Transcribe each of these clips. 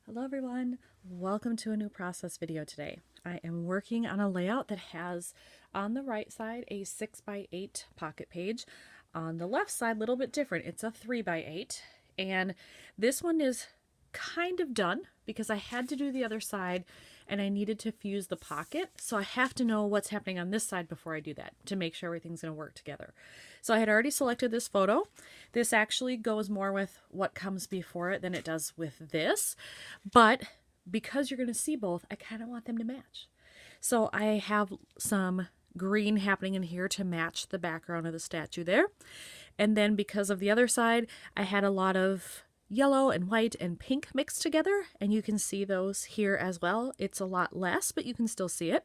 Hello everyone, welcome to a new process video today. I am working on a layout that has on the right side a 6x8 pocket page. On the left side, a little bit different, it's a 3x8, and this one is kind of done because I had to do the other side and I needed to fuse the pocket, so I have to know what's happening on this side before I do that to make sure everything's going to work together. So I had already selected this photo. This actually goes more with what comes before it than it does with this, but because you're going to see both, I kind of want them to match. So I have some green happening in here to match the background of the statue there. And then because of the other side, I had a lot of yellow and white and pink mixed together, and you can see those here as well. It's a lot less, but you can still see it.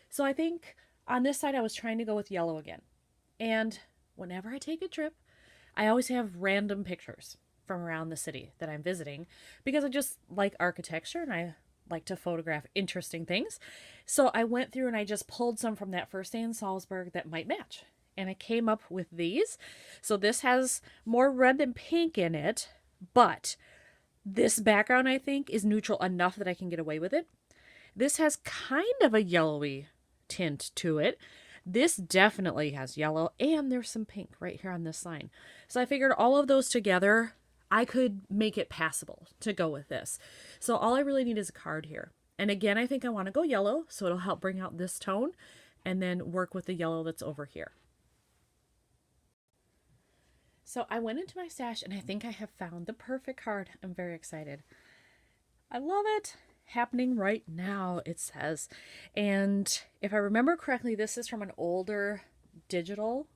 So I think on this side I was trying to go with yellow again. And whenever I take a trip, I always have random pictures from around the city that I'm visiting because I just like architecture and I like to photograph interesting things. So I went through and I just pulled some from that first day in Salzburg that might match. And I came up with these. So this has more red than pink in it, but this background, I think, is neutral enough that I can get away with it. This has kind of a yellowy tint to it. This definitely has yellow, and there's some pink right here on this line. So I figured all of those together, I could make it passable to go with this. So all I really need is a card here. And again, I think I want to go yellow, so it'll help bring out this tone, and then work with the yellow that's over here. So I went into my stash and I think I have found the perfect card. I'm very excited. I love it. Happening right now, it says. And if I remember correctly, this is from an older digital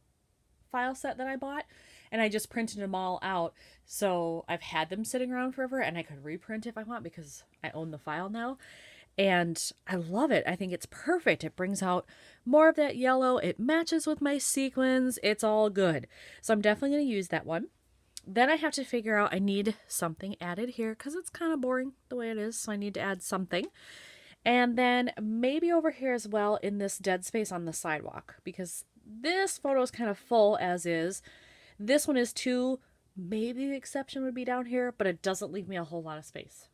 file set that I bought. And I just printed them all out. So I've had them sitting around forever and I could reprint if I want because I own the file now. And I love it. I think it's perfect. It brings out more of that yellow. It matches with my sequins. It's all good. So I'm definitely going to use that one. Then I have to figure out I need something added here because it's kind of boring the way it is. So I need to add something. And then maybe over here as well in this dead space on the sidewalk because this photo is kind of full as is. This one is too. Maybe the exception would be down here, but it doesn't leave me a whole lot of space.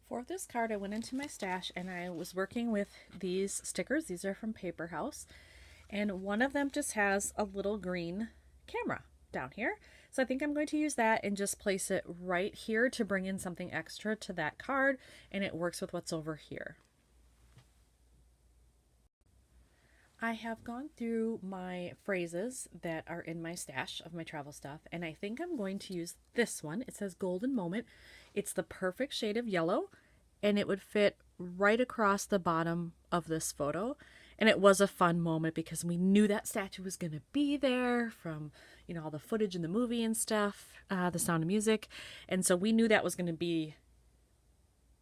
For this card, I went into my stash and I was working with these stickers. These are from Paper House. And one of them just has a little green camera down here. So I think I'm going to use that and just place it right here to bring in something extra to that card. And it works with what's over here. I have gone through my phrases that are in my stash of my travel stuff, and I think I'm going to use this one. It says Golden Moment. It's the perfect shade of yellow, and it would fit right across the bottom of this photo. And it was a fun moment because we knew that statue was going to be there from, all the footage in the movie and stuff, The Sound of Music. And so we knew that was going to be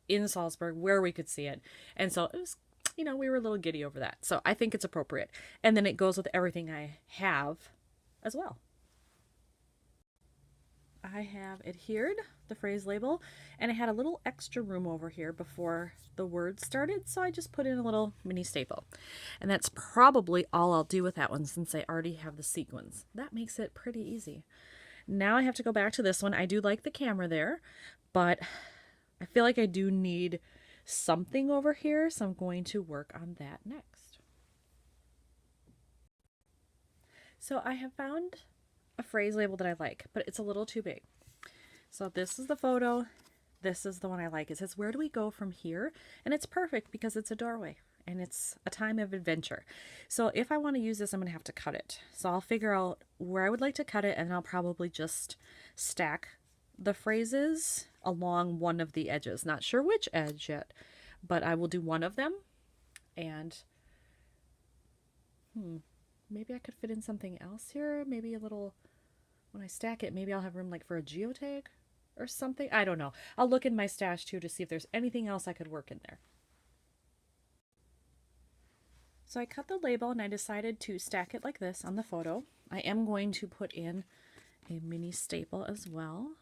in Salzburg where we could see it. And so it was we were a little giddy over that. So I think it's appropriate. And then it goes with everything I have as well. I have adhered the phrase label and I had a little extra room over here before the words started. So I just put in a little mini staple. And that's probably all I'll do with that one since I already have the sequins. That makes it pretty easy. Now I have to go back to this one. I do like the camera there, but I feel like I do need something over here, so I'm going to work on that next. So I have found a phrase label that I like, but it's a little too big. So this is the photo. This is the one I like. It says, "Where do we go from here?" And it's perfect because it's a doorway and it's a time of adventure. So if I want to use this, I'm going to have to cut it. So I'll figure out where I would like to cut it, and I'll probably just stack the phrases along one of the edges. Not sure which edge yet, but I will do one of them. And maybe I could fit in something else here. Maybe a little, when I stack it, maybe I'll have room like for a geotag or something. I don't know. I'll look in my stash too to see if there's anything else I could work in there. So I cut the label and I decided to stack it like this on the photo. I am going to put in a mini staple as well.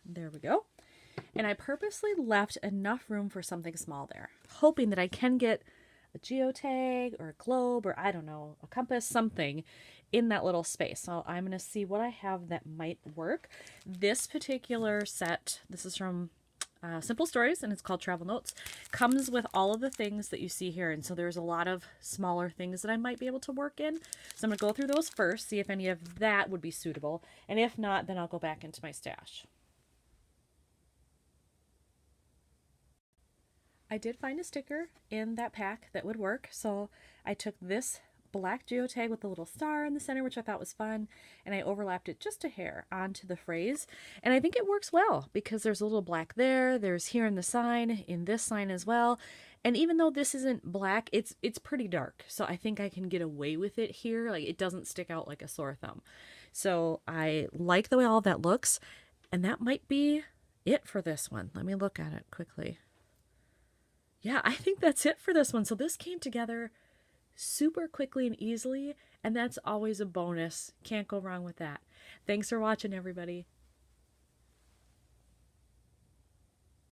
There we go. And I purposely left enough room for something small there, hoping that I can get a geotag or a globe or I don't know, a compass, something in that little space. So I'm going to see what I have that might work. This particular set, this is from Simple Stories, and it's called Travel Notes, comes with all of the things that you see here. And so there's a lot of smaller things that I might be able to work in. So I'm going to go through those first, see if any of that would be suitable. And if not, then I'll go back into my stash. I did find a sticker in that pack that would work. So I took this black geotag with the little star in the center, which I thought was fun, and I overlapped it just a hair onto the phrase. And I think it works well because there's a little black there, there's here in the sign, in this sign as well. And even though this isn't black, it's pretty dark. So I think I can get away with it here. Like, it doesn't stick out like a sore thumb. So I like the way all that looks, and that might be it for this one. Let me look at it quickly. Yeah, I think that's it for this one. So this came together super quickly and easily, and that's always a bonus. Can't go wrong with that. Thanks for watching, everybody.